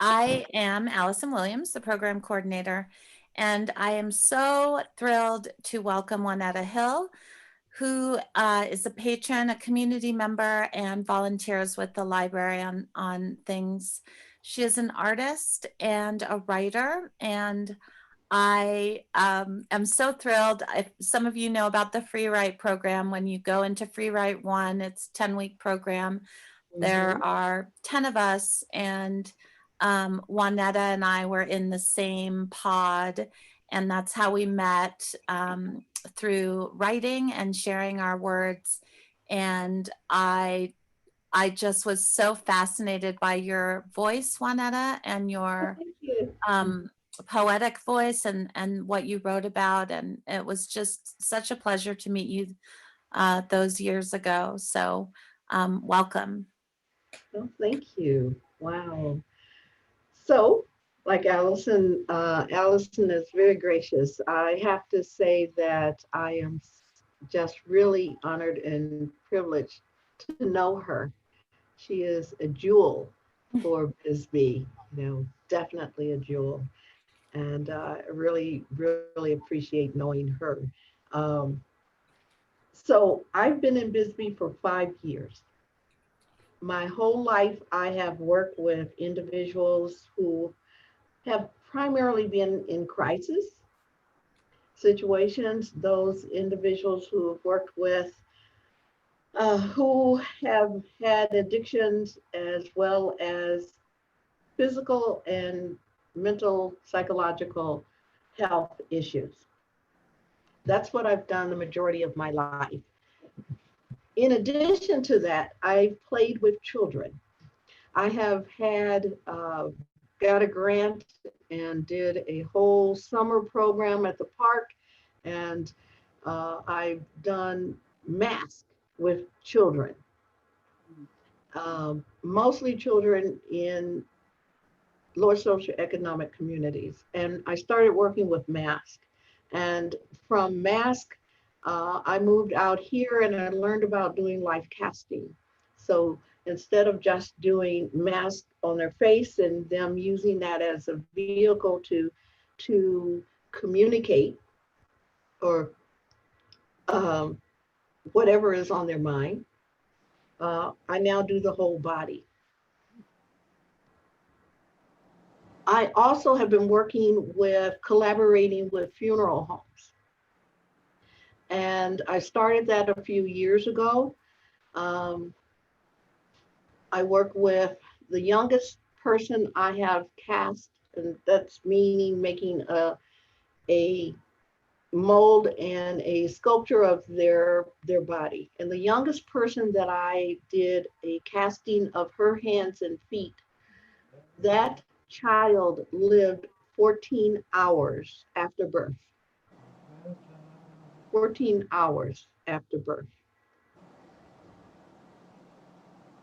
I am Allison Williams, the program coordinator, and I am so thrilled to welcome Juanetta Hill, who is a patron, a community member, and volunteers with the library on things. She is an artist and a writer, and I am so thrilled. If some of you know about the Free Write program, when you go into Free Write 1, it's a 10-week program. There are 10 of us, and Juanetta and I were in the same pod, and that's how we met, through writing and sharing our words. And I just was so fascinated by your voice, Juanetta, and your Thank you. poetic voice and what you wrote about. And it was just such a pleasure to meet you those years ago. So welcome. Oh, thank you. Wow. So, like Allison is very gracious. I have to say that I am just really honored and privileged to know her. She is a jewel for Bisbee, definitely a jewel. And I really appreciate knowing her. Um, so, I've been in Bisbee for 5 years. My whole life, I have worked with individuals who have primarily been in crisis situations, those individuals who have worked with who have had addictions as well as physical and mental, psychological health issues. That's what I've done the majority of my life. In addition to that, I've played with children. I have got a grant and did a whole summer program at the park, and I've done mask with children, mostly children in lower socioeconomic communities. And I started working with mask, and from mask, I moved out here and I learned about doing life casting. So instead of just doing mask on their face and them using that as a vehicle to communicate or um, whatever is on their mind, I now do the whole body. I also have been working with collaborating with funeral homes. And I started that a few years ago. Um, I work with the youngest person I have cast, and that's meaning making a mold and a sculpture of their body. And the youngest person that I did a casting of her hands and feet, that child lived 14 hours after birth. 14 hours after birth.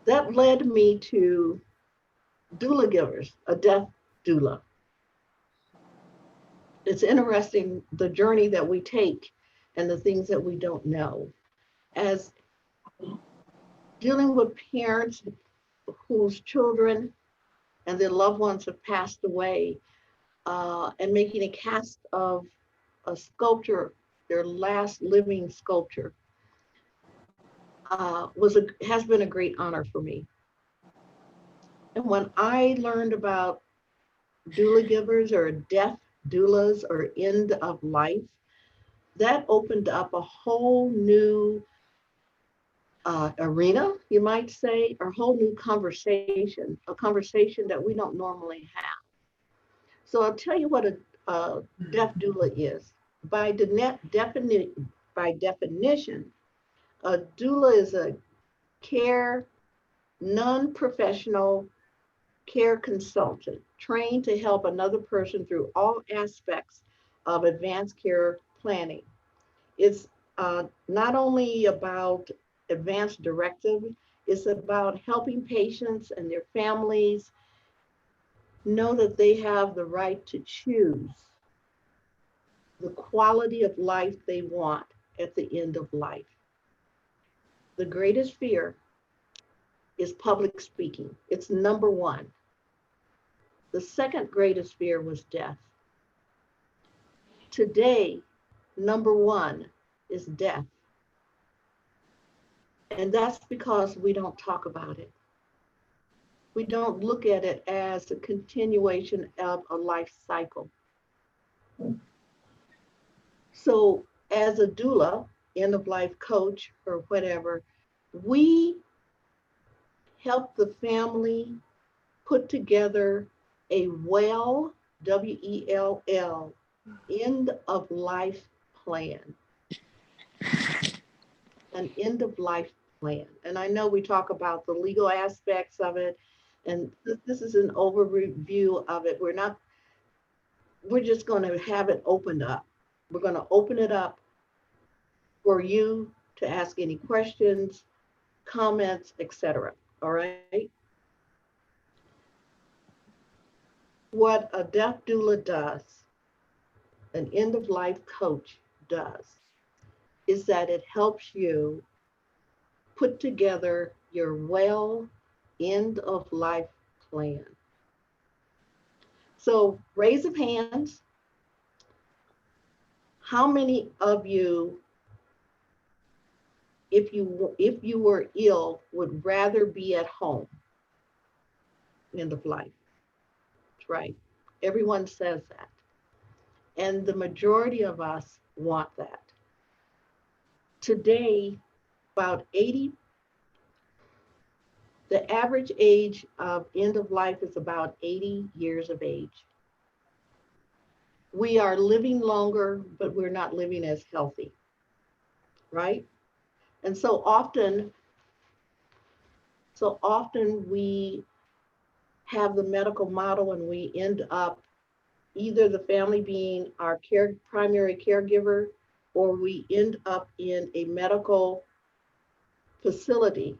That led me to Doulagivers, a death doula. It's interesting the journey that we take and the things that we don't know. As dealing with parents whose children and their loved ones have passed away, and making a cast of a sculpture, their last living sculpture, has been a great honor for me. And when I learned about doula givers or death doulas or end of life, that opened up a whole new arena, you might say, or a whole new conversation, a conversation that we don't normally have. So I'll tell you what a deaf doula is. By, by definition, a doula is a care, non-professional care consultant trained to help another person through all aspects of advanced care planning. It's not only about advanced directive, it's about helping patients and their families know that they have the right to choose the quality of life they want at the end of life. The greatest fear is public speaking. It's number one. The second greatest fear was death. Today, number one is death. And that's because we don't talk about it. We don't look at it as a continuation of a life cycle. So as a doula, end of life coach or whatever, we help the family put together a well, W-E-L-L, end of life plan. An end of life plan. And I know we talk about the legal aspects of it, and this is an overview of it. We're just going to have it opened up. We're going to open it up for you to ask any questions, comments, etc. All right. What a death doula does, an end of life coach does, is that it helps you put together your well end of life plan. So raise of hands. How many of you, if you were ill, would rather be at home? End of life. That's right. Everyone says that. And the majority of us want that. Today, about 80, the average age of end of life is about 80 years of age. We are living longer, but we're not living as healthy, right? And so often we have the medical model and we end up either the family being our primary caregiver, or we end up in a medical facility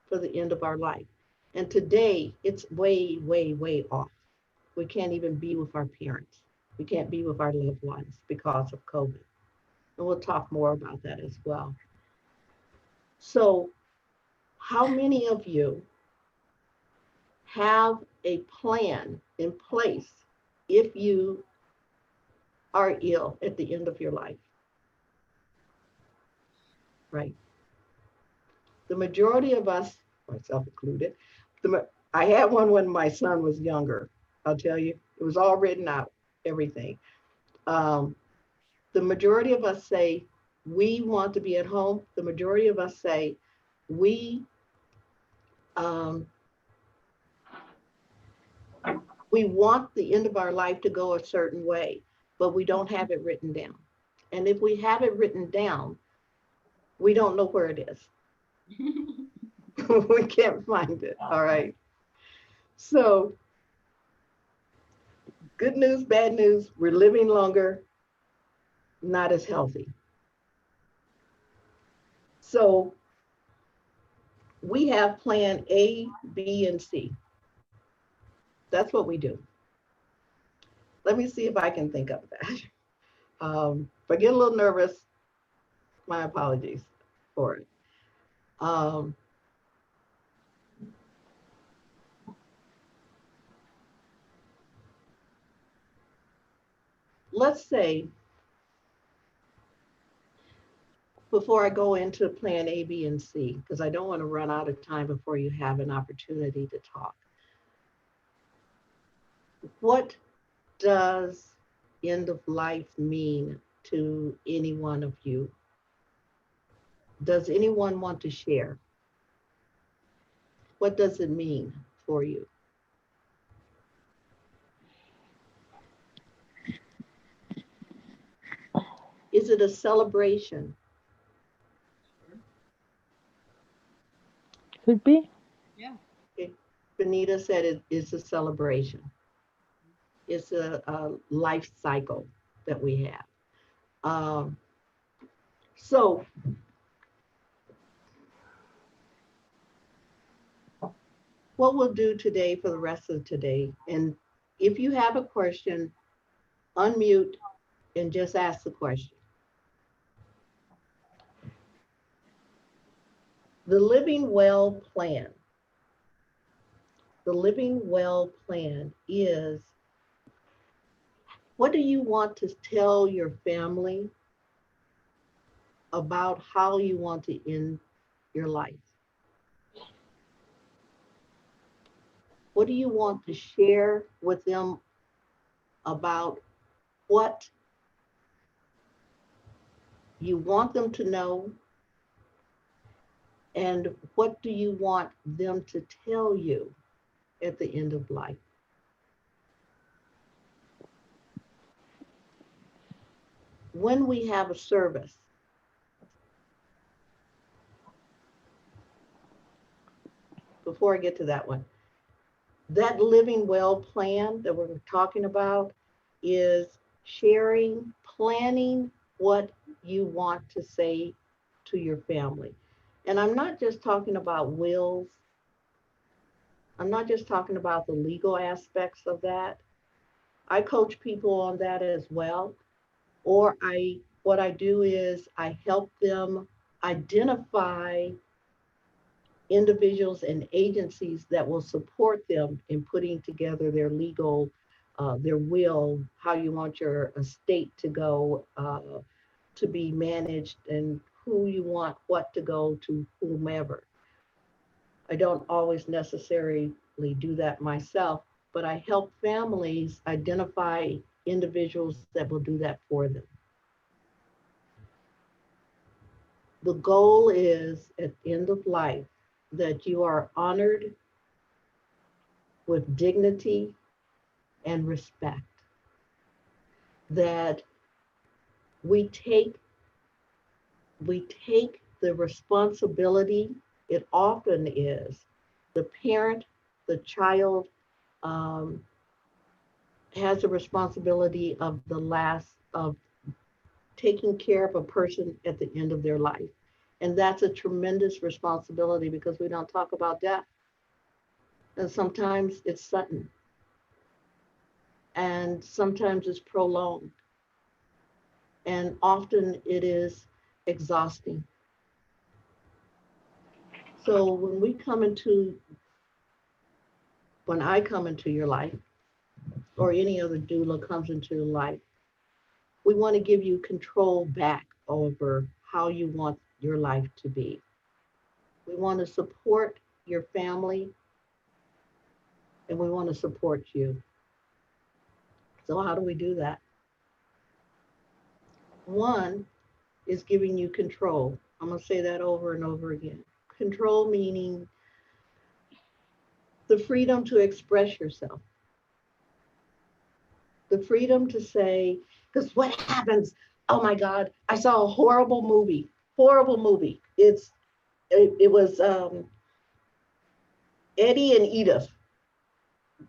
for the end of our life. And today it's way, way, way off. We can't even be with our parents. We can't be with our loved ones because of COVID. And we'll talk more about that as well. So how many of you have a plan in place if you are ill at the end of your life? Right. The majority of us, myself included, I had one when my son was younger. I'll tell you, it was all written out, everything. The majority of us say we want to be at home. The majority of us say we want the end of our life to go a certain way, but we don't have it written down. And if we have it written down, we don't know where it is. We can't find it. All right. So good news, bad news, we're living longer, not as healthy. So we have plan A, B, and C. That's what we do. Let me see if I can think of that. If I get a little nervous, my apologies for it. Let's say, before I go into plan A, B, and C, because I don't want to run out of time before you have an opportunity to talk. What does end of life mean to any one of you? Does anyone want to share? What does it mean for you? Is it a celebration? Could be. Yeah. Okay. Benita said it is a celebration. It's a life cycle that we have. So what we'll do today for the rest of today, and if you have a question, unmute and just ask the question. The Living Well plan. The living well plan is, what do you want to tell your family about how you want to end your life? What do you want to share with them about what you want them to know, and what do you want them to tell you at the end of life? When we have a service, before I get to that one, that living well plan that we're talking about is sharing, planning what you want to say to your family. And I'm not just talking about wills. I'm not just talking about the legal aspects of that. I coach people on that as well. Or what I do is I help them identify individuals and agencies that will support them in putting together their legal, their will, how you want your estate to go, to be managed, and who you want what to go to whomever. I don't always necessarily do that myself, but I help families identify individuals that will do that for them. The goal is at the end of life that you are honored with dignity and respect. That we take the responsibility, it often is the parent, the child has a responsibility of taking care of a person at the end of their life. And that's a tremendous responsibility because we don't talk about death. And sometimes it's sudden. And sometimes it's prolonged. And often it is exhausting. So when I come into your life, or any other doula comes into your life, we want to give you control back over how you want your life to be. We want to support your family, and we want to support you. So how do we do that? One is giving you control. I'm going to say that over and over again. Control meaning the freedom to express yourself. The freedom to say, because what happens, oh my God, I saw a horrible movie. It was Eddie and Edith.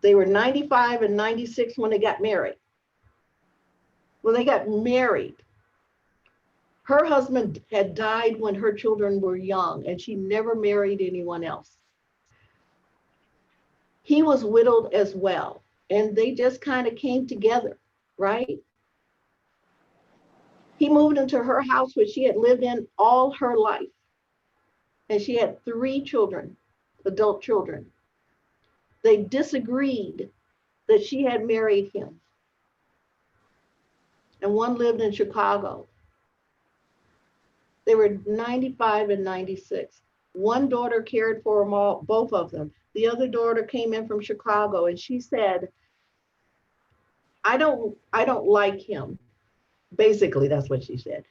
They were 95 and 96 when they got married. When they got married, her husband had died when her children were young, and she never married anyone else. He was widowed as well, and they just kind of came together, right? He moved into her house, which she had lived in all her life, and she had 3 children, adult children. They disagreed that she had married him, and one lived in Chicago. They were 95 and 96. One daughter cared for them all, both of them. The other daughter came in from Chicago, and she said, I don't like him. Basically, that's what she said.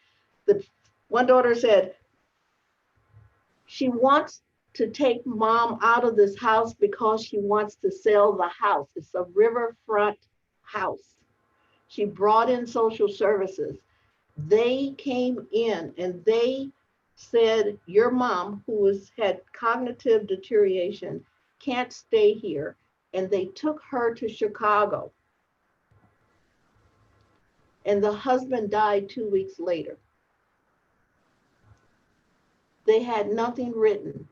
The one daughter said, she wants to take mom out of this house because she wants to sell the house. It's a riverfront house. She brought in social services. They came in and they said, your mom, who had cognitive deterioration, can't stay here. And they took her to Chicago. And the husband died 2 weeks later. They had nothing written.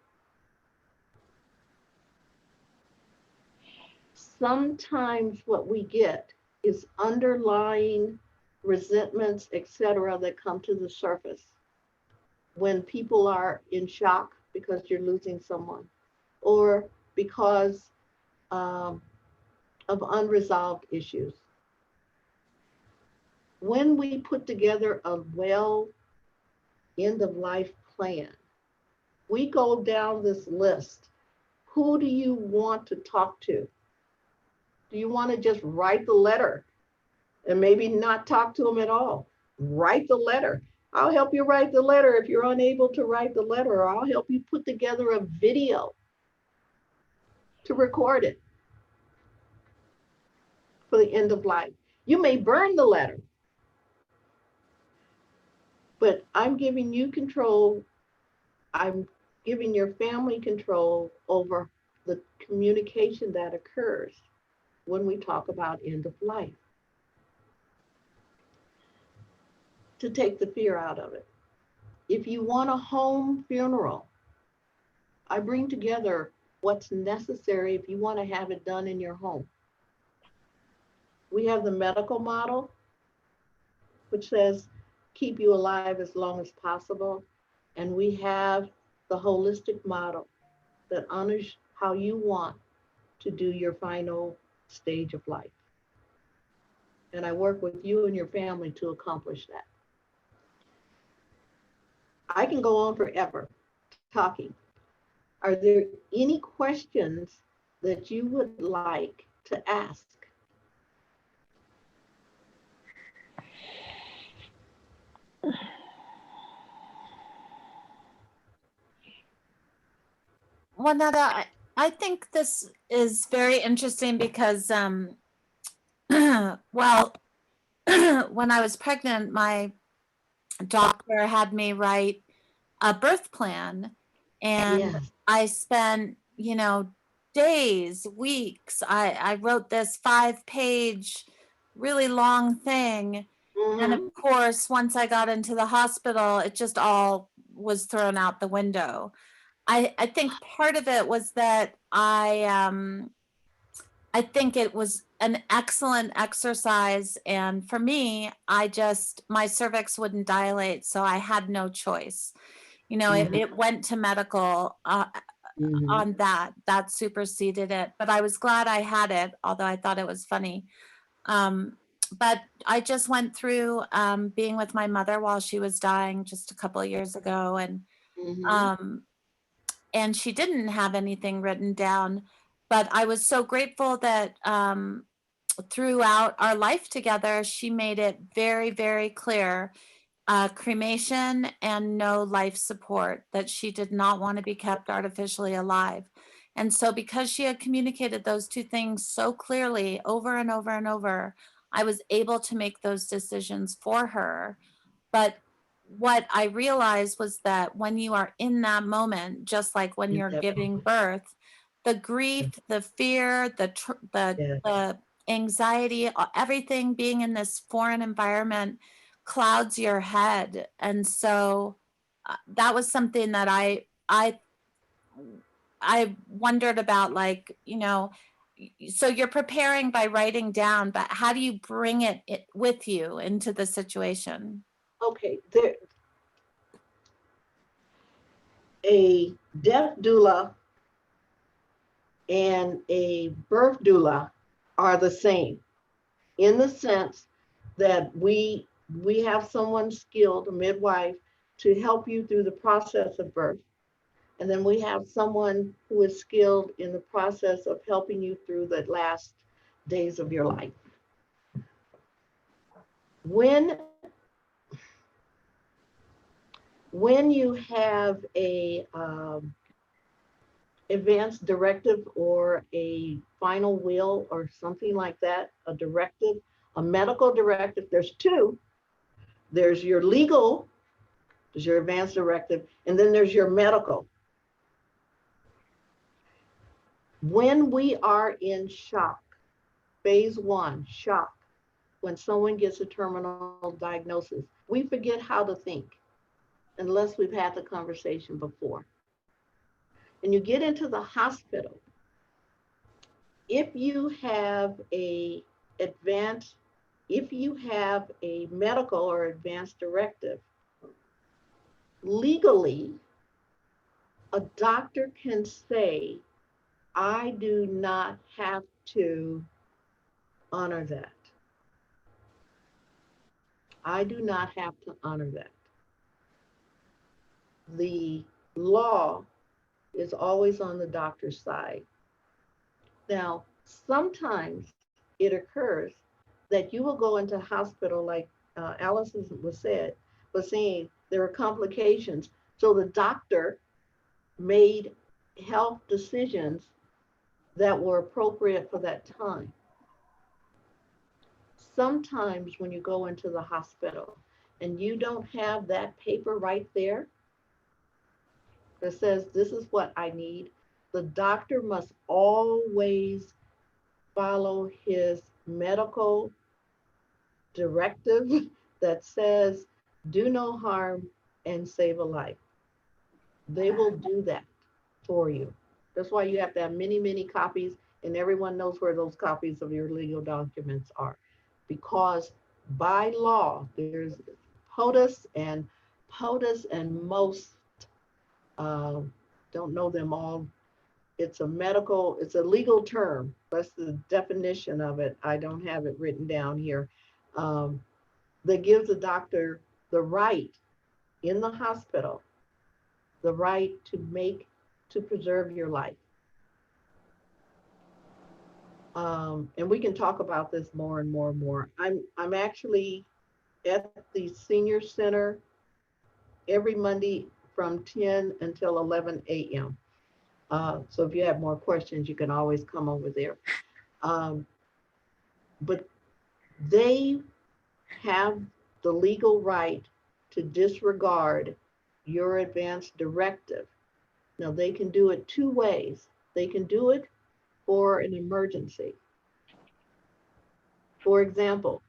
Sometimes what we get is underlying resentments, etc., that come to the surface when people are in shock because you're losing someone, or because um, of unresolved issues. When we put together a well end of life plan, we go down this list. Who do you want to talk to? Do you want to just write the letter and maybe not talk to them at all? Write the letter. I'll help you write the letter if you're unable to write the letter, or I'll help you put together a video to record it for the end of life. You may burn the letter, but I'm giving you control. I'm giving your family control over the communication that occurs when we talk about end of life, to take the fear out of it. If you want a home funeral, I bring together what's necessary if you want to have it done in your home. We have the medical model, which says keep you alive as long as possible. And we have the holistic model that honors how you want to do your final stage of life. And I work with you and your family to accomplish that. I can go on forever talking. Are there any questions that you would like to ask? Juanetta, I think this is very interesting because, well, when I was pregnant, my doctor had me write a birth plan, and Yes. I spent, days, weeks. I wrote this 5-page, really long thing. And of Mm-hmm. course, once I got into the hospital, it just all was thrown out the window. I think part of it was that I think it was an excellent exercise, and for me, my cervix wouldn't dilate, so I had no choice. Mm-hmm. It went to medical Mm-hmm. on that superseded it, but I was glad I had it, although I thought it was funny. But I just went through being with my mother while she was dying just a couple of years ago, Mm-hmm. um, and she didn't have anything written down. But I was so grateful that throughout our life together, she made it very, very clear, cremation and no life support, that she did not want to be kept artificially alive. And so, because she had communicated those two things so clearly over and over and over, I was able to make those decisions for her. But what I realized was that when you are in that moment, just like when In you're that giving moment. birth, the grief, the fear, Yeah. the anxiety, everything being in this foreign environment clouds your head. And so that was something that I wondered about, like, so you're preparing by writing down, but how do you bring it with you into the situation? Okay. A death doula and a birth doula are the same in the sense that we have someone skilled, a midwife, to help you through the process of birth. And then we have someone who is skilled in the process of helping you through the last days of your life. When when you have a advance directive or a final will or something like that, a directive, a medical directive, there's two. There's your legal, there's your advance directive, and then there's your medical. When we are in shock, phase one, shock, when someone gets a terminal diagnosis, we forget how to think unless we've had the conversation before. And you get into the hospital. If you have a advanced, if you have a medical or advanced directive, legally, a doctor can say, I do not have to honor that. I do not have to honor that. The law is always on the doctor's side. Now, sometimes it occurs that you will go into hospital, like Allison was saying, there are complications. So the doctor made health decisions that were appropriate for that time. Sometimes when you go into the hospital and you don't have that paper right there that says, this is what I need, the doctor must always follow his medical directive that says, do no harm and save a life. They will do that for you. That's why you have to have many, many copies, and everyone knows where those copies of your legal documents are. Because by law, there's POTUS and most, uh, don't know them all. It's a legal term. That's the definition of it. I don't have it written down here. Um, that gives the doctor the right in the hospital, the right to preserve your life. And we can talk about this more and more and more. I'm actually at the senior center every Monday from 10 until 11 a.m. So if you have more questions, you can always come over there. Um, but they have the legal right to disregard your advance directive. Now, they can do it two ways. They can do it for an emergency. For example,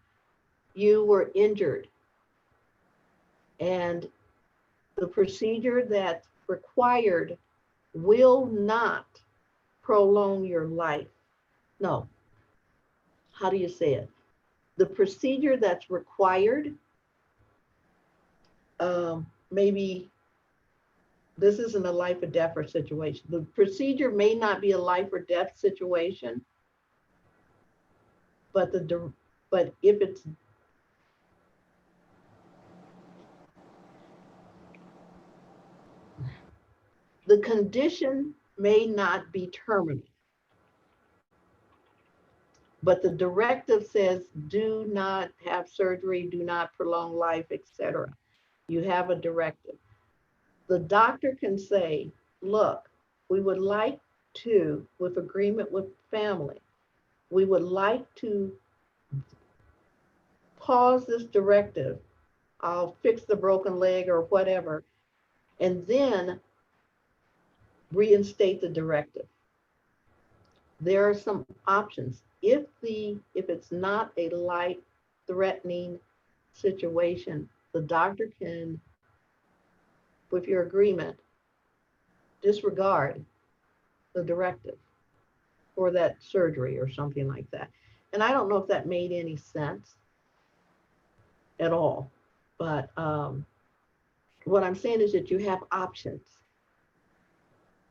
you were injured and the procedure that's required will not prolong your life. No, how do you say it? The procedure that's required, maybe this isn't a life or death or situation. The procedure may not be a life or death situation, but if it's the condition may not be terminal, but the directive says do not have surgery, do not prolong life, etc. You have a directive. The doctor can say, look, we would like to, with agreement with family, we would like to pause this directive. I'll fix the broken leg or whatever, and then reinstate the directive. There are some options. If it's not a life-threatening situation, the doctor can, with your agreement, disregard the directive for that surgery or something like that. And I don't know if that made any sense at all, but what I'm saying is that you have options.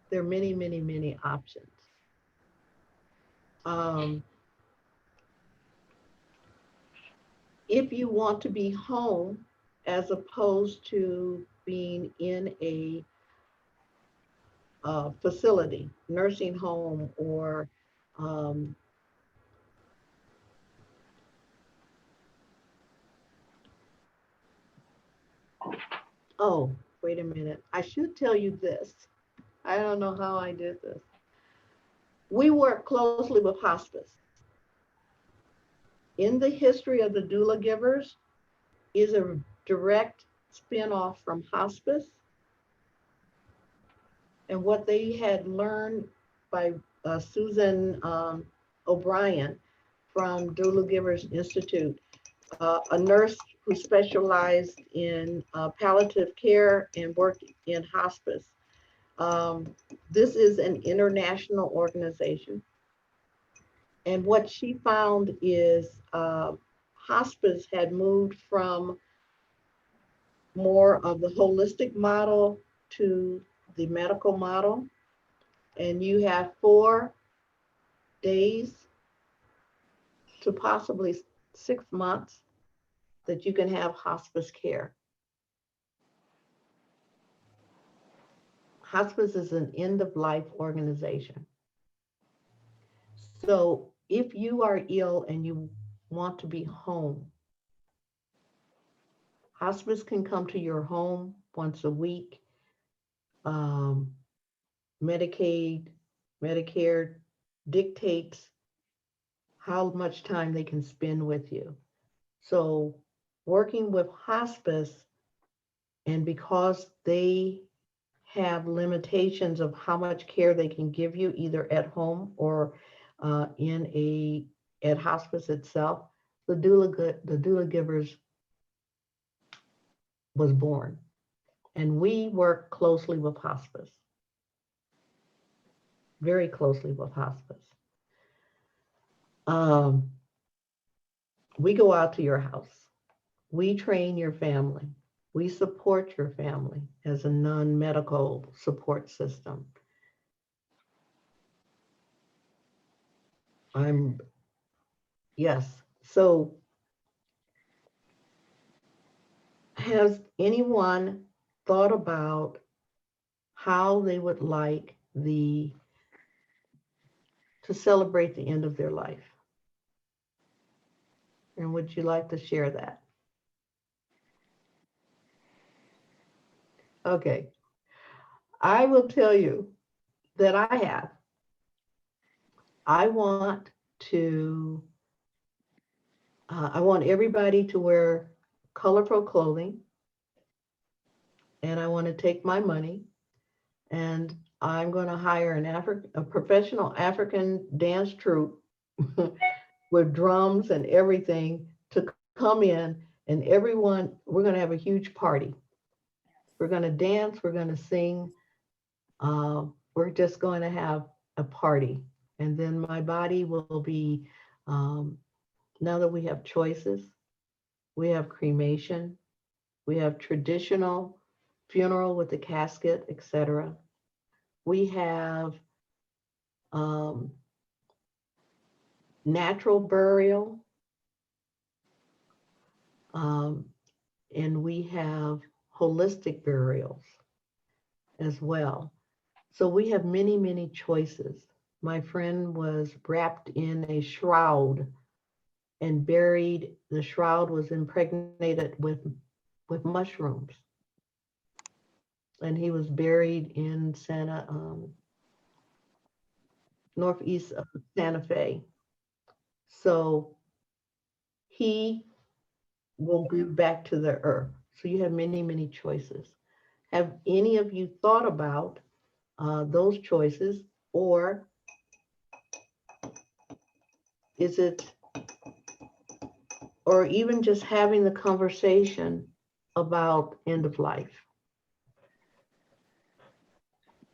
There are many, many, many options. If you want to be home as opposed to being in a facility, nursing home, or oh, wait a minute. I should tell you this. I don't know how I did this. We work closely with hospice. In the history of the Doulagivers is a direct spin-off from hospice. And what they had learned by Susan O'Brien from Doulagivers Institute, a nurse who specialized in palliative care and worked in hospice. This is an international organization. And what she found is hospice had moved from more of the holistic model to the medical model. and you have 4 days to possibly 6 months that you can have hospice care. Hospice is an end-of-life organization. So if you are ill and you want to be home, hospice can come to your home once a week. Medicaid, Medicare dictates how much time they can spend with you. So working with hospice, and because they have limitations of how much care they can give you either at home or at hospice itself, the Doulagivers was born, and we work closely with hospice, very closely with hospice. We go out to your house. We train your family. We support your family as a non-medical support system. Yes. So has anyone thought about how they would like to celebrate the end of their life? And would you like to share that? Okay. I will tell you that I want everybody to wear colorful clothing, and I want to take my money, and I'm going to hire a professional African dance troupe with drums and everything to come in, and we're going to have a huge party. We're going to dance, we're going to sing, we're just going to have a party. And then my body will be, now that we have choices, we have cremation, we have traditional funeral with the casket, etc. We have natural burial, and we have holistic burials as well. So we have many, many choices. My friend was wrapped in a shroud and buried. The shroud was impregnated with mushrooms. And he was buried in northeast of Santa Fe. So he will give back to the earth. So you have many, many choices. Have any of you thought about those choices, or or even just having the conversation about end of life?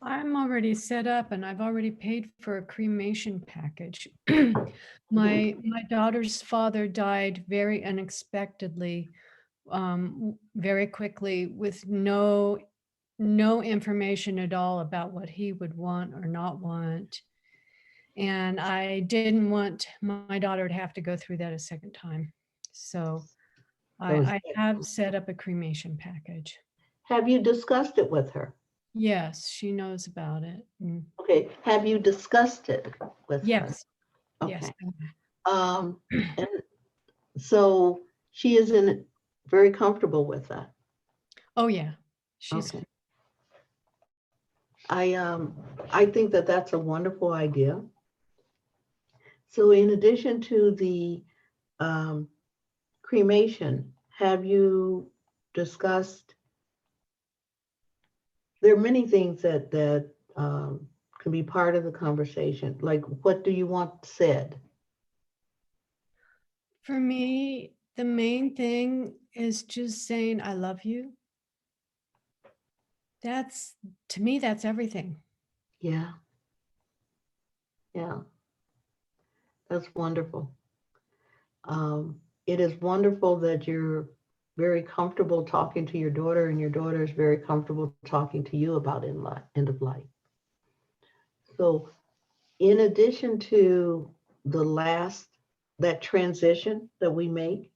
I'm already set up and I've already paid for a cremation package. My daughter's father died very unexpectedly, very quickly, with no information at all about what he would want or not want. And I didn't want my daughter to have to go through that a second time. So I have set up a cremation package. Have you discussed it with her? Yes, she knows about it. Okay. Have you discussed it with her? Yes. Okay. Yes. And so she isn't very comfortable with that. Oh yeah. She's okay. I think that that's a wonderful idea. So in addition to the cremation, have you discussed? There are many things that can be part of the conversation. Like, what do you want said? For me, the main thing is just saying, I love you. To me, that's everything. Yeah. Yeah. That's wonderful. It is wonderful that you're very comfortable talking to your daughter, and your daughter is very comfortable talking to you about end of life. So in addition to that transition that we make,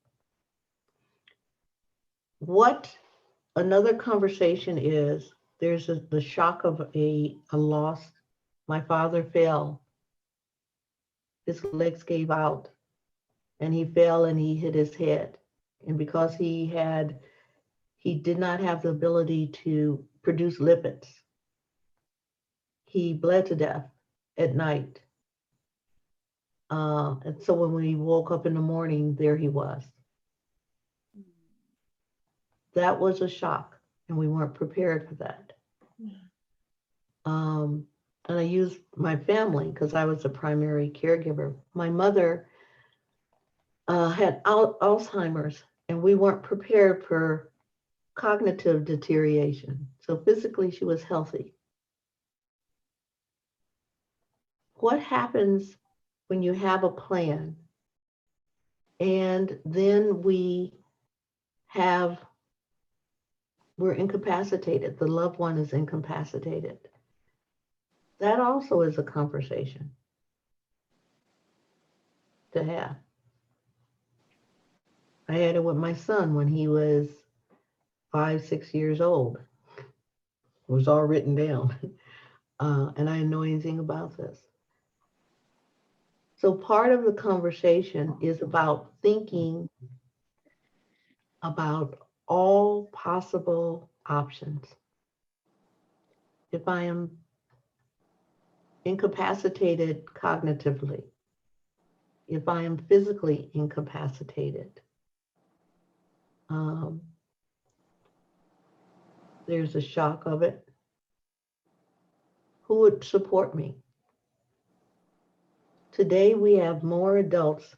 what another conversation is, there's the shock of a loss. My father fell, his legs gave out, and he fell and he hit his head. And because he did not have the ability to produce lipids, he bled to death at night. And so when we woke up in the morning, there he was. That was a shock, and we weren't prepared for that. And I used my family because I was the primary caregiver. My mother had Alzheimer's, and we weren't prepared for cognitive deterioration. So physically, she was healthy. What happens when you have a plan and then we're incapacitated, the loved one is incapacitated? That also is a conversation to have. I had it with my son when he was 5, 6 years old. It was all written down. And I didn't know anything about this. So part of the conversation is about thinking about all possible options. If I am incapacitated cognitively, if I am physically incapacitated, there's a shock of it. Who would support me? Today we have more adults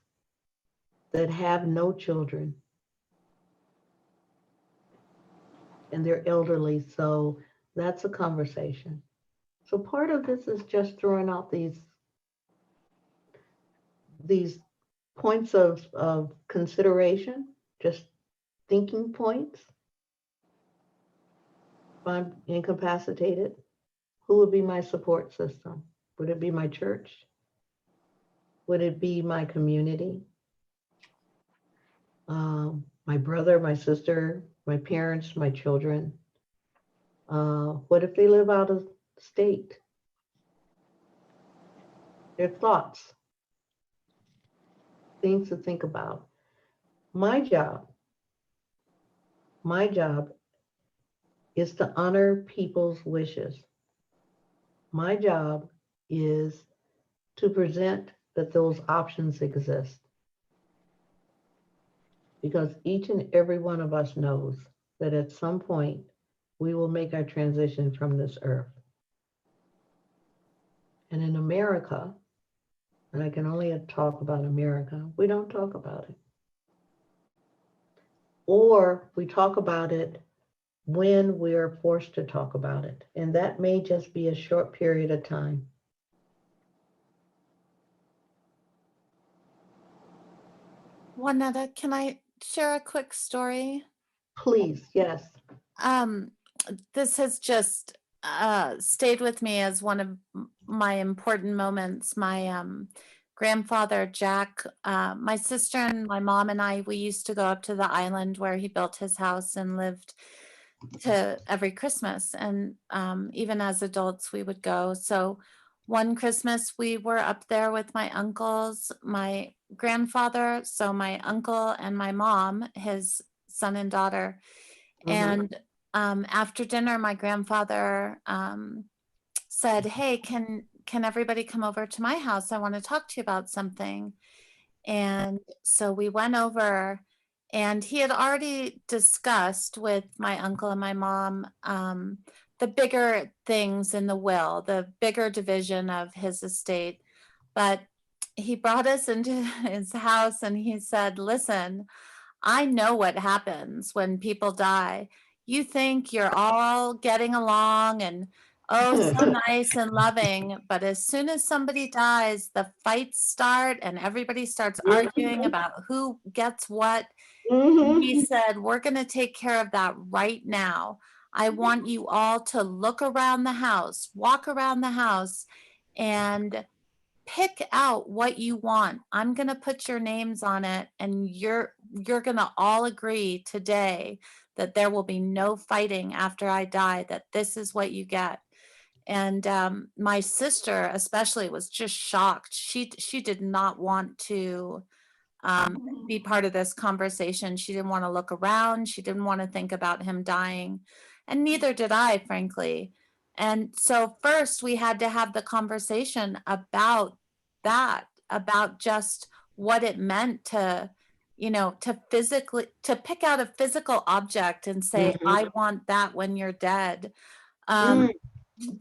that have no children, and they're elderly, so that's a conversation. So part of this is just throwing out these points of consideration, just thinking points. If I'm incapacitated, who would be my support system? Would it be my church? Would it be my community? My brother, my sister, my parents, my children? What if they live out of state? Their thoughts, things to think about. My job is to honor people's wishes. My job is to present that those options exist. Because each and every one of us knows that at some point we will make our transition from this earth. And in America, and I can only talk about America, we don't talk about it. Or we talk about it when we are forced to talk about it. And that may just be a short period of time. Juanetta, can I share a quick story? Please, yes. This has just stayed with me as one of my important moments. My grandfather, Jack, my sister and my mom and I, we used to go up to the island where he built his house and lived to every Christmas. And even as adults, we would go. So one Christmas, we were up there with my uncles, my grandfather, so my uncle and my mom, his son and daughter. And after dinner, my grandfather said, "Hey, can everybody come over to my house? I want to talk to you about something." And so we went over, and he had already discussed with my uncle and my mom the bigger things in the will, the bigger division of his estate. But he brought us into his house and he said, "Listen, I know what happens when people die. You think you're all getting along and oh, so nice and loving. But as soon as somebody dies, the fights start and everybody starts arguing about who gets what." And he said, "We're going to take care of that right now. I want you all to look around the house, walk around the house, and pick out what you want. I'm going to put your names on it, and you're going to all agree today that there will be no fighting after I die, that this is what you get. And my sister especially was just shocked. She did not want to be part of this conversation. She didn't want to look around. She didn't want to think about him dying. And neither did I, frankly. And so first we had to have the conversation about that, about just what it meant to, to physically, to pick out a physical object and say, Mhm. I want that when you're dead. Mm.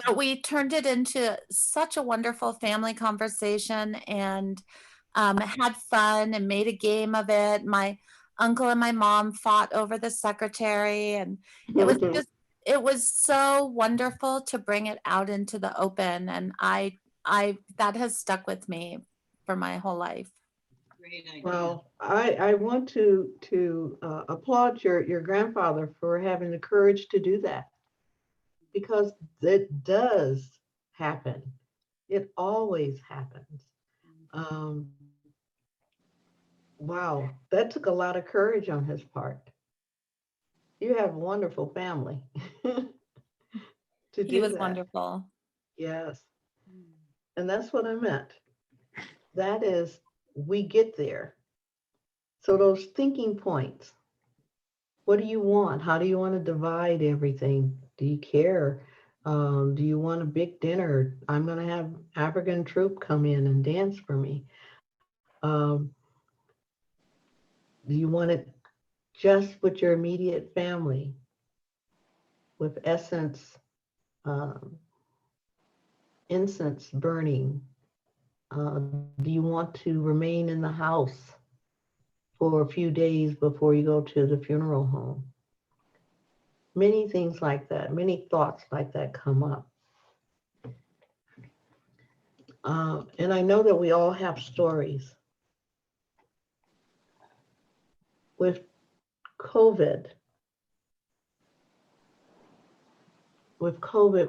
But we turned it into such a wonderful family conversation, and had fun and made a game of it. My uncle and my mom fought over the secretary, and it was so wonderful to bring it out into the open. And I that has stuck with me for my whole life. Great idea. Well, I want to applaud your grandfather for having the courage to do that, because it does happen. It always happens. Um, wow, that took a lot of courage on his part. You have a wonderful family to He do was that. wonderful. Yes, and that's what I meant. That is, we get there. So those thinking points. What do you want? How do you want to divide everything? Do you care? Do you want a big dinner? I'm going to have African troupe come in and dance for me. Um, do you want it just with your immediate family, with incense burning? Do you want to remain in the house for a few days before you go to the funeral home? Many things like that, many thoughts like that come up. And I know that we all have stories. With COVID,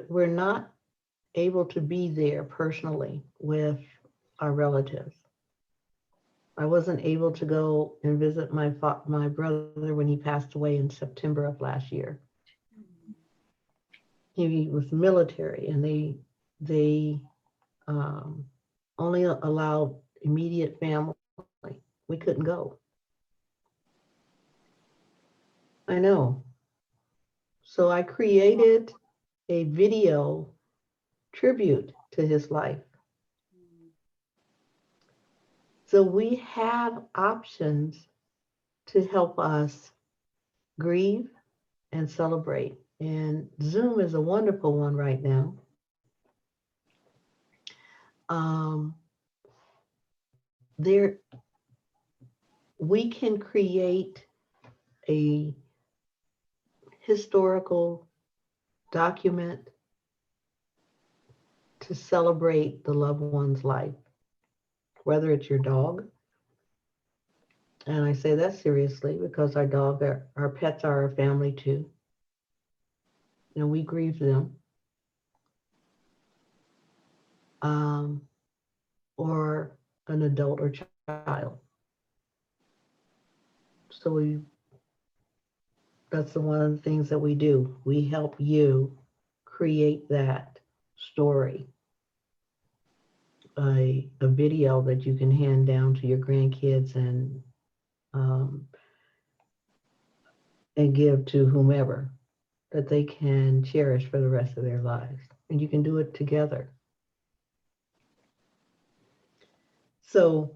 we're not able to be there personally with our relatives. I wasn't able to go and visit my brother when he passed away in September of last year. He was military, and they only allowed immediate family. We couldn't go. I know. So I created a video tribute to his life. So we have options to help us grieve and celebrate. And Zoom is a wonderful one right now. We can create a historical document to celebrate the loved one's life, whether it's your dog. And I say that seriously, because our pets are our family too. And we grieve them. Or an adult or child. So that's one of the things that we do. We help you create that story. A video that you can hand down to your grandkids and give to whomever, that they can cherish for the rest of their lives. And you can do it together. So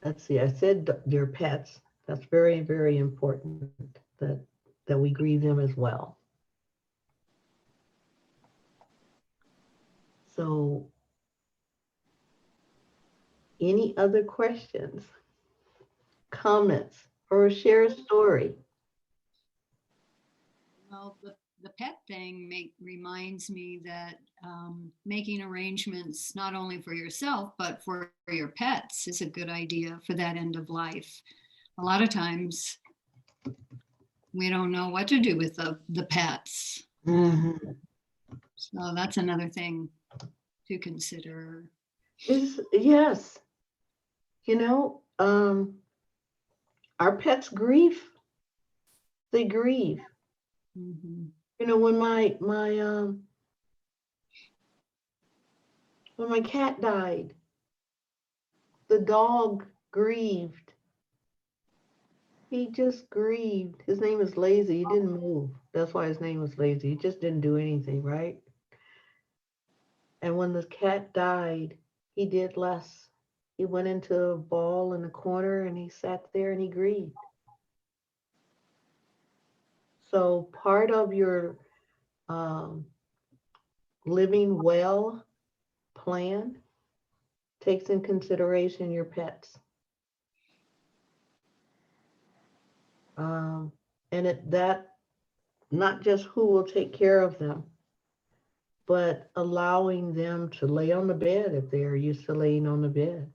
let's see, I said your pets. That's very, very important that we grieve them as well. So any other questions, comments, or share a story? Well, the pet thing reminds me that making arrangements not only for yourself, but for your pets is a good idea for that end of life. A lot of times we don't know what to do with the pets. Mm-hmm. So that's another thing to consider. Yes. You know, our pets grieve. They grieve. Mm-hmm. You know, when my cat died, the dog grieved. He just grieved. His name is Lazy. He didn't move. That's why his name was Lazy. He just didn't do anything, right? And when the cat died, he did less. He went into a ball in the corner and he sat there and he grieved. So part of your um, living well plan takes in consideration your pets. And that not just who will take care of them, but allowing them to lay on the bed if they are used to laying on the bed.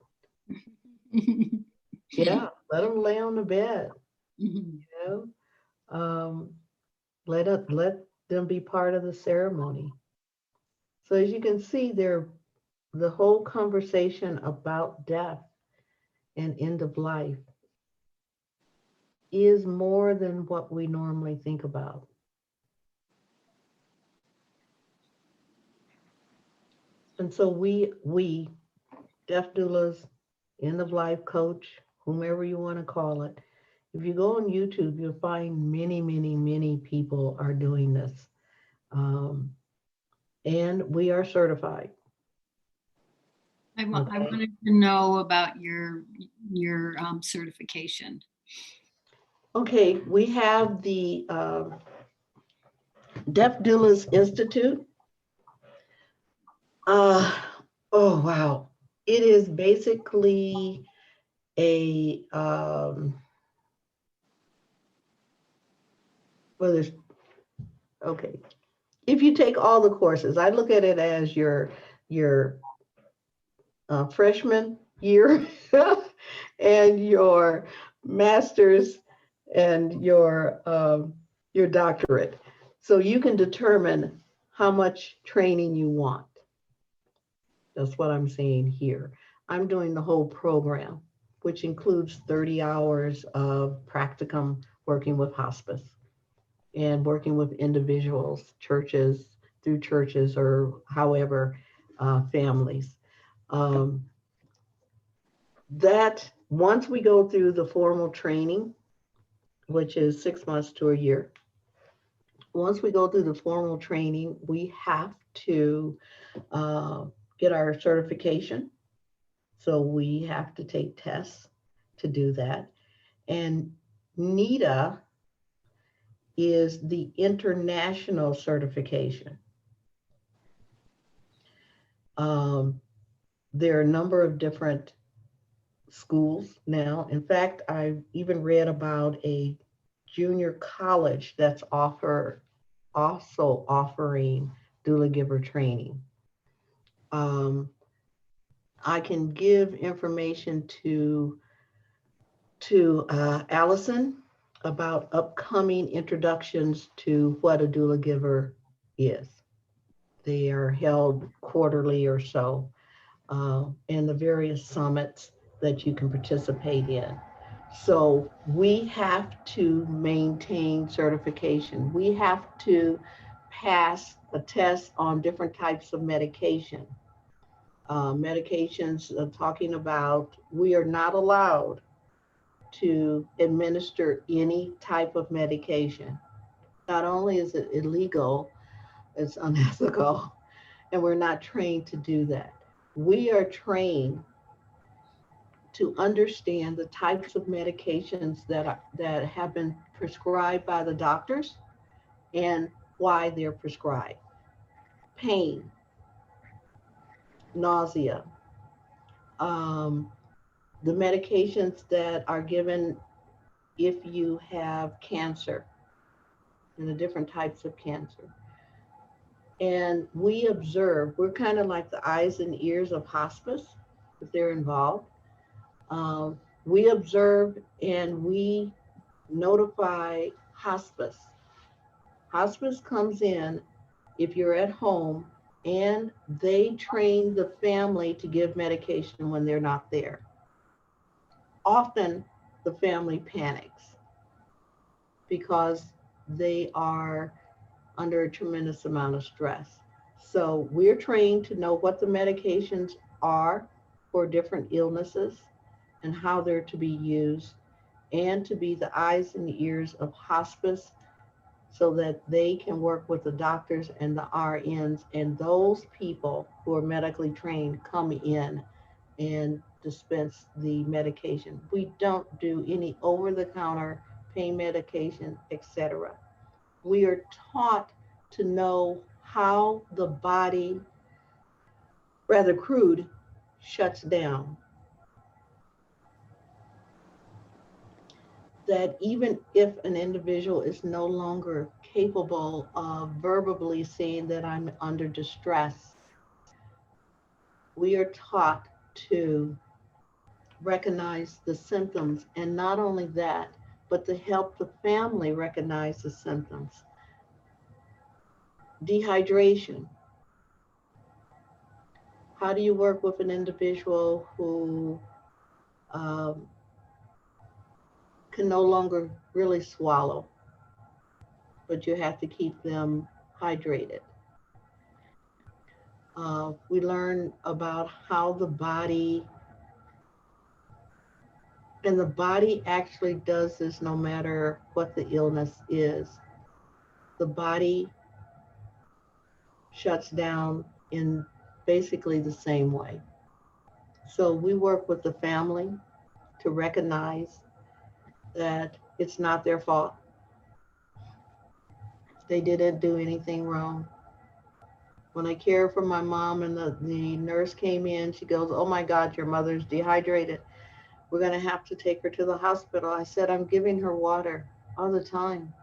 Yeah, let them lay on the bed. Mm-hmm. You know, let them be part of the ceremony. So as you can see, the whole conversation about death and end of life is more than what we normally think about. And so we deaf doulas, end of life coach, whomever you want to call it, if you go on YouTube, you'll find many, many, many people are doing this. And we are certified. I Okay. wanted to know about your certification. Okay, we have the Deaf Doulas Institute. Oh wow. It is basically a okay. If you take all the courses, I look at it as your freshman year and your master's and your doctorate. So you can determine how much training you want. That's what I'm saying here. I'm doing the whole program, which includes 30 hours of practicum working with hospice and working with individuals, churches, through churches or however, families. That once we go through the formal training, which is 6 months to a year, once we go through the formal training, we have to get our certification. So we have to take tests to do that. And NIDA is the international certification. There are a number of different schools now. In fact, I've even read about a junior college that's also offering doula-giver training. I can give information to Allison about upcoming introductions to what a doula-giver is. They are held quarterly or so, and the various summits that you can participate in. So we have to maintain certification. We have to pass a test on different types of medication. Medications talking about we are not allowed to administer any type of medication. Not only is it illegal, it's unethical, and we're not trained to do that. We are trained to understand the types of medications that have been prescribed by the doctors and why they're prescribed. Pain, nausea, the medications that are given if you have cancer and the different types of cancer. And we observe, we're kind of like the eyes and ears of hospice if they're involved. We observe and we notify hospice. Hospice comes in if you're at home and they train the family to give medication when they're not there. Often the family panics because they are under a tremendous amount of stress. So we're trained to know what the medications are for different illnesses and how they're to be used, and to be the eyes and ears of hospice so that they can work with the doctors and the RNs, and those people who are medically trained come in and dispense the medication. We don't do any over-the-counter pain medication, etc. We are taught to know how the body, rather crude, shuts down. That even if an individual is no longer capable of verbally saying that I'm under distress, we are taught to recognize the symptoms, and not only that, but to help the family recognize the symptoms. Dehydration. How do you work with an individual who can no longer really swallow, but you have to keep them hydrated? We learn about how the body, and the body actually does this no matter what the illness is. The body shuts down in basically the same way. So we work with the family to recognize that it's not their fault. They didn't do anything wrong. When I cared for my mom and the nurse came in, she goes, "Oh my God, your mother's dehydrated. We're going to have to take her to the hospital." I said, "I'm giving her water all the time."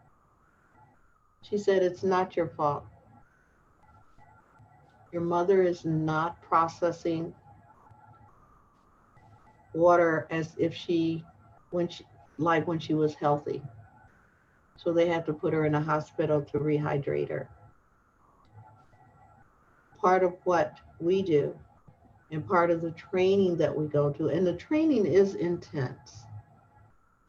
She said, "It's not your fault. Your mother is not processing water as if when she was healthy. So they had to put her in a hospital to rehydrate her." Part of what we do, and part of the training that we go to, and the training is intense,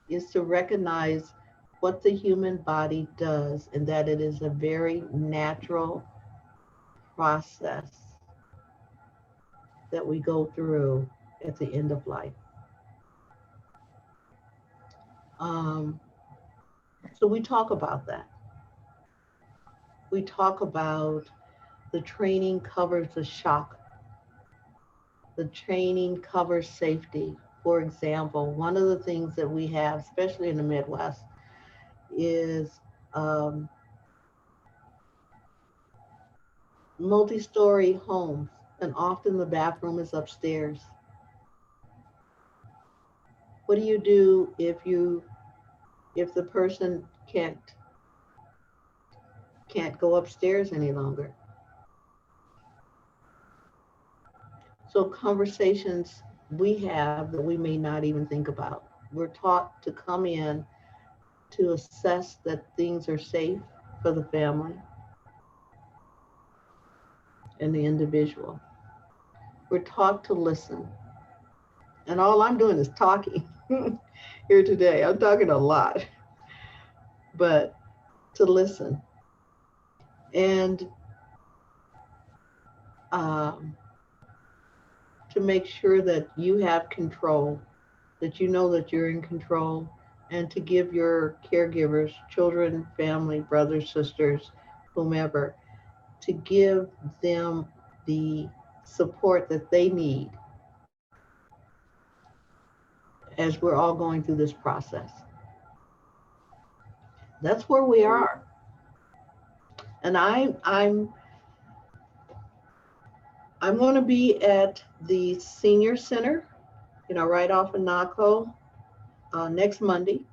is to recognize what the human body does, and that it is a very natural process that we go through at the end of life. So we talk about that. We talk about the training covers the shock. The training covers safety. For example, one of the things that we have, especially in the Midwest, is multi-story homes, and often the bathroom is upstairs. What do you do if the person can't go upstairs any longer? So conversations we have that we may not even think about. We're taught to come in to assess that things are safe for the family and the individual. We're taught to listen. And all I'm doing is talking here today. I'm talking a lot, but to listen. And to make sure that you have control, that you know that you're in control, and to give your caregivers, children, family, brothers, sisters, whomever, to give them the support that they need as we're all going through this process. That's where we are. And I'm going to be at the senior center, right off of Naco next Monday.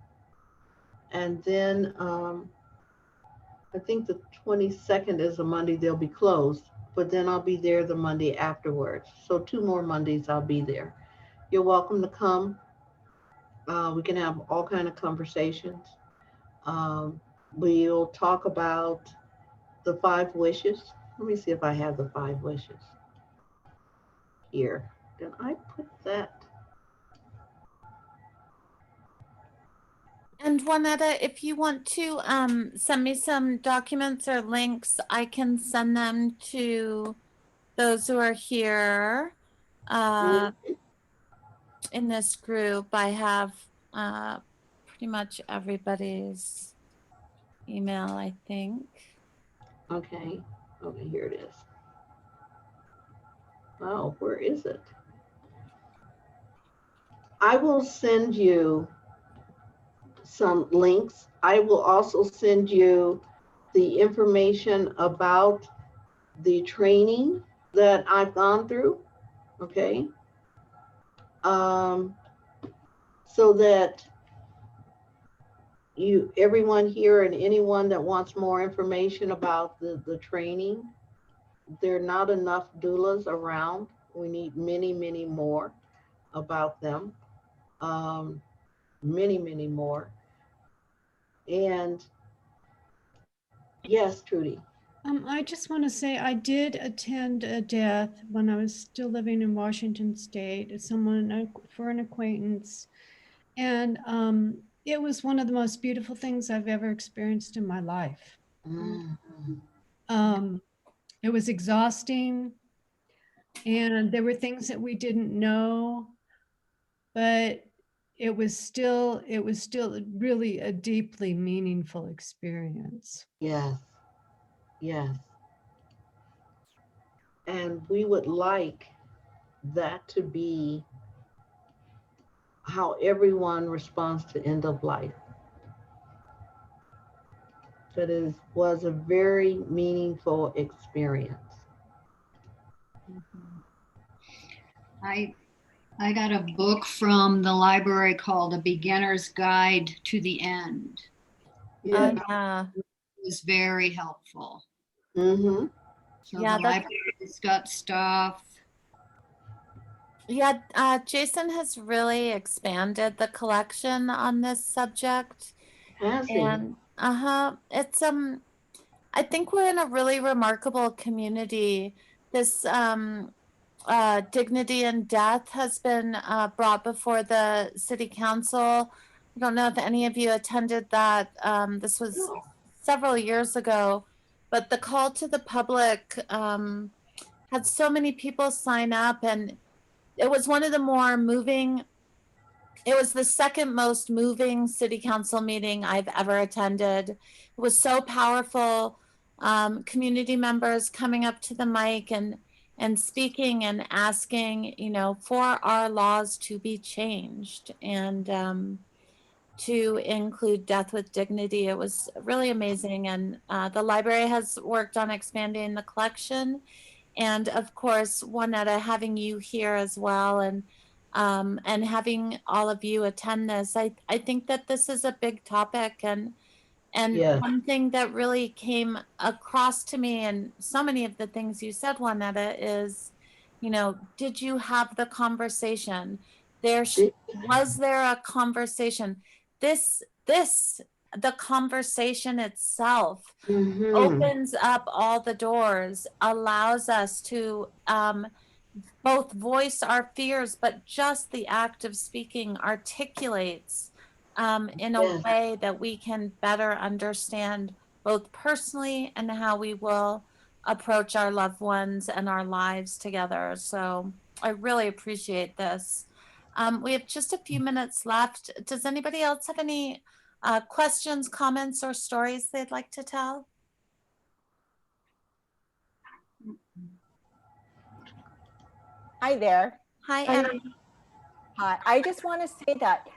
And then I think the 22nd is a Monday they'll be closed, but then I'll be there the Monday afterwards. So 2 more Mondays I'll be there. You're welcome to come. We can have all kind of conversations. We'll talk about the 5 wishes Let me see if I have the 5 wishes here. Did I put that? And Juanetta, if you want to send me some documents or links, I can send them to those who are here in this group. I have pretty much everybody's email, I think. Okay. Okay, here it is. Oh, where is it? I will send you some links. I will also send you the information about the training that I've gone through. Okay. So that everyone here and anyone that wants more information about the training, there are not enough doulas around. We need many, many more about them. Many, many more. And yes, Trudy. I just want to say I did attend a death when I was still living in Washington State. Someone for an acquaintance, and it was one of the most beautiful things I've ever experienced in my life. It was exhausting, and there were things that we didn't know, but it was still really a deeply meaningful experience. Yes. Yes. And we would like that to be how everyone responds to end of life. That was a very meaningful experience. I got a book from the library called A Beginner's Guide to the End. Yeah. It was very helpful. Mm-hmm. So the library's got stuff. Yeah, Jason has really expanded the collection on this subject. Has he? And it's I think we're in a really remarkable community. This dignity in death has been brought before the city council. I don't know if any of you attended that. This was several years ago, but the call to the public had so many people sign up, and it was one of the more moving. It was the second most moving city council meeting I've ever attended. It was so powerful. Community members coming up to the mic and speaking and asking, for our laws to be changed and to include death with dignity. It was really amazing. And the library has worked on expanding the collection. And of course, Juanetta, having you here as well, and having all of you attend this, I think that this is a big topic. And Yes. one thing that really came across to me, and so many of the things you said, Juanetta, is, did you have the conversation? Was there a conversation? The conversation itself opens up all the doors, allows us to both voice our fears, but just the act of speaking articulates in a way that we can better understand both personally and how we will approach our loved ones and our lives together. So I really appreciate this. We have just a few minutes left. Does anybody else have any questions, comments, or stories they'd like to tell? Hi there. Hi, Anna. Hi. I just want to say that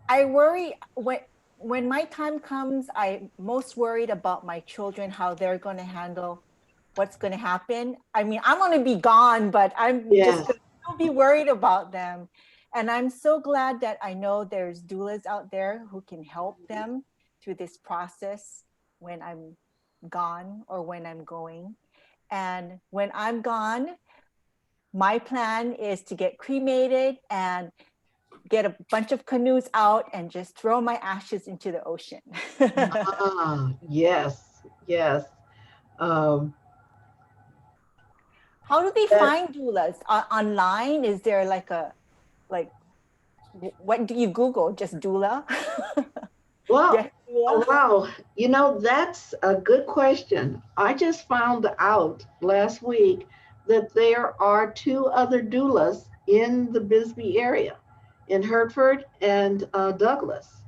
I worry when my time comes, I'm most worried about my children, how they're going to handle what's going to happen. I mean, I'm going to be gone, but I'm just going to be worried about them. And I'm so glad that I know there's doulas out there who can help them through this process when I'm gone or when I'm going. And when I'm gone, my plan is to get cremated and get a bunch of canoes out and just throw my ashes into the ocean. Yes, yes. How do they That- find doulas? Online? Is there like what do you Google? Just doula? Well, Just doula? wow, that's a good question. I just found out last week that there are 2 other doulas in the Bisbee area, in Hertford and Douglas.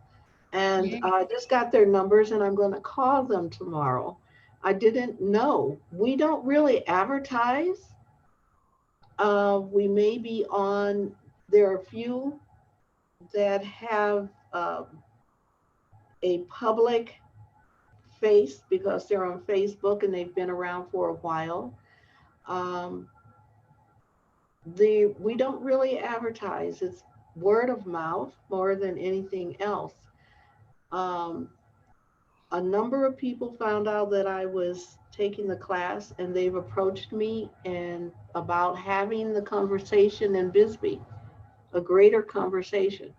And Yay. I just got their numbers and I'm going to call them tomorrow. I didn't know. We don't really advertise. We may be on, there are a few that have a public face because they're on Facebook and they've been around for a while. We don't really advertise. It's word of mouth more than anything else. A number of people found out that I was taking the class and they've approached me and about having the conversation in Bisbee, a greater conversation.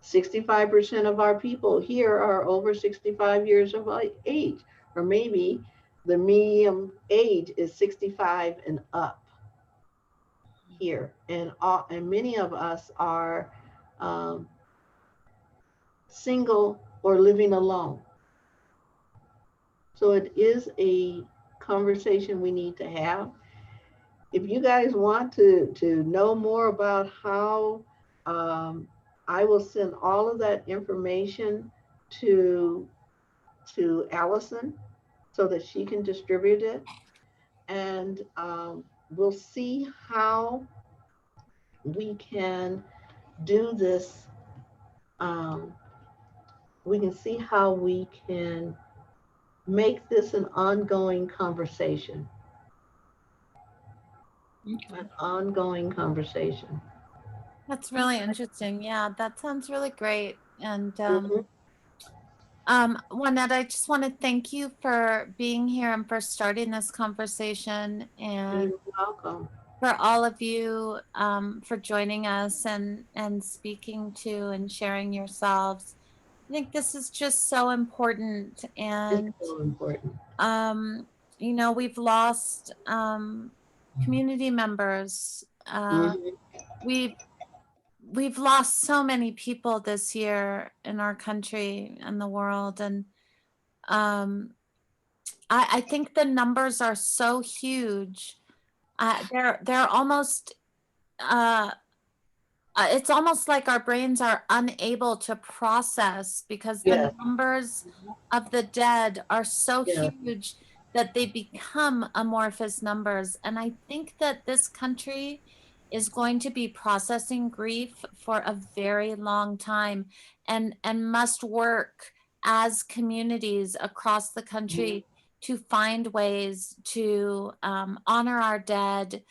65% of our people here are over 65 years of age, or maybe the medium age is 65 and up here. And many of us are single or living alone. So it is a conversation we need to have. If you guys want to know more about how, I will send all of that information to Allison so that she can distribute it. And we'll see how we can do this. We can see how we can make this an ongoing conversation. Okay. An ongoing conversation. That's really interesting. Yeah, that sounds really great. And Mhm. Juanetta, I just want to thank you for being here and for starting this conversation, and You're welcome. for all of you for joining us and speaking to and sharing yourselves. I think this is just so important. And It's so important. we've lost community members. Mhm. We've lost so many people this year in our country and the world, and I think the numbers are so huge. They're almost it's almost like our brains are unable to process, because the Yes. numbers of the dead are so Yes. huge that they become amorphous numbers. And I think that this country is going to be processing grief for a very long time, and must work as communities across the country to find ways to honor our dead,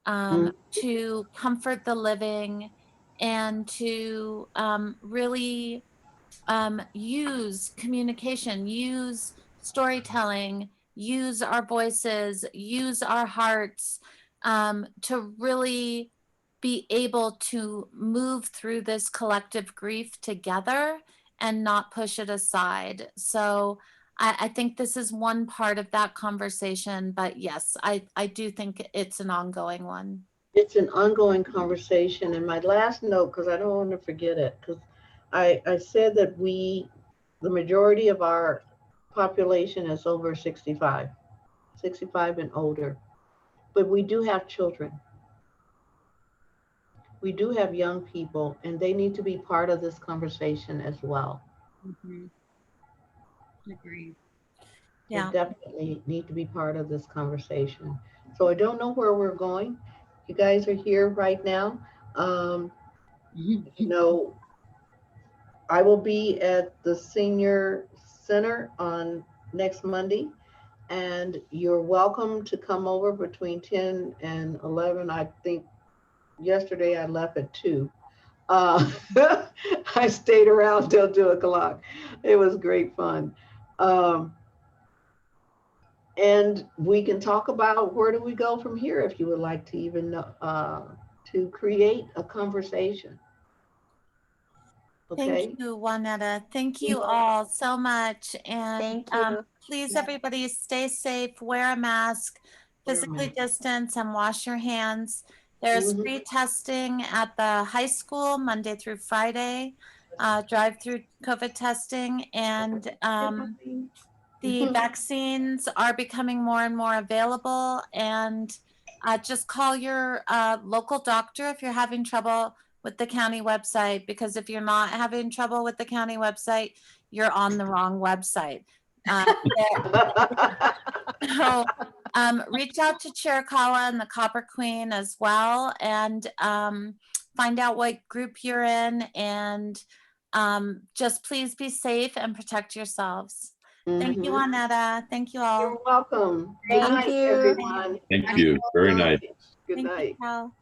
to comfort the living, and to really use communication, use storytelling, use our voices, use our hearts, to really be able to move through this collective grief together and not push it aside. So I think this is one part of that conversation, but yes, I do think it's an ongoing one. It's an ongoing conversation. And my last note, because I don't want to forget it, because I said that the majority of our population is over 65 and older, but we do have children. We do have young people, and they need to be part of this conversation as well. Mhm. Agreed. They Yeah. definitely need to be part of this conversation. So I don't know where we're going. You guys are here right now. I will be at the senior center on next Monday, and you're welcome to come over between 10 and 11. I think yesterday I left at 2. I stayed around till 2 o'clock. It was great fun. And we can talk about where do we go from here if you would like to even to create a conversation. Okay. Thank you, Juanetta. Thank you all so much. And Thank you. please, everybody, stay safe, wear a mask, physically mask. distance and wash your hands. There's Mhm. free testing at the high school Monday through Friday, drive-through COVID testing, and the vaccines are becoming more and more available. And just call your local doctor if you're having trouble with the county website, because if you're not having trouble with the county website, you're on the wrong website. So reach out to Chiricahua and the Copper Queen as well, and find out what group you're in, and just please be safe and protect yourselves. Thank you, Mhm. Juanetta. Thank you all. You're welcome. Good Thank night, you. everyone. Thank you. Very nice. Good Thank night. you, Cal.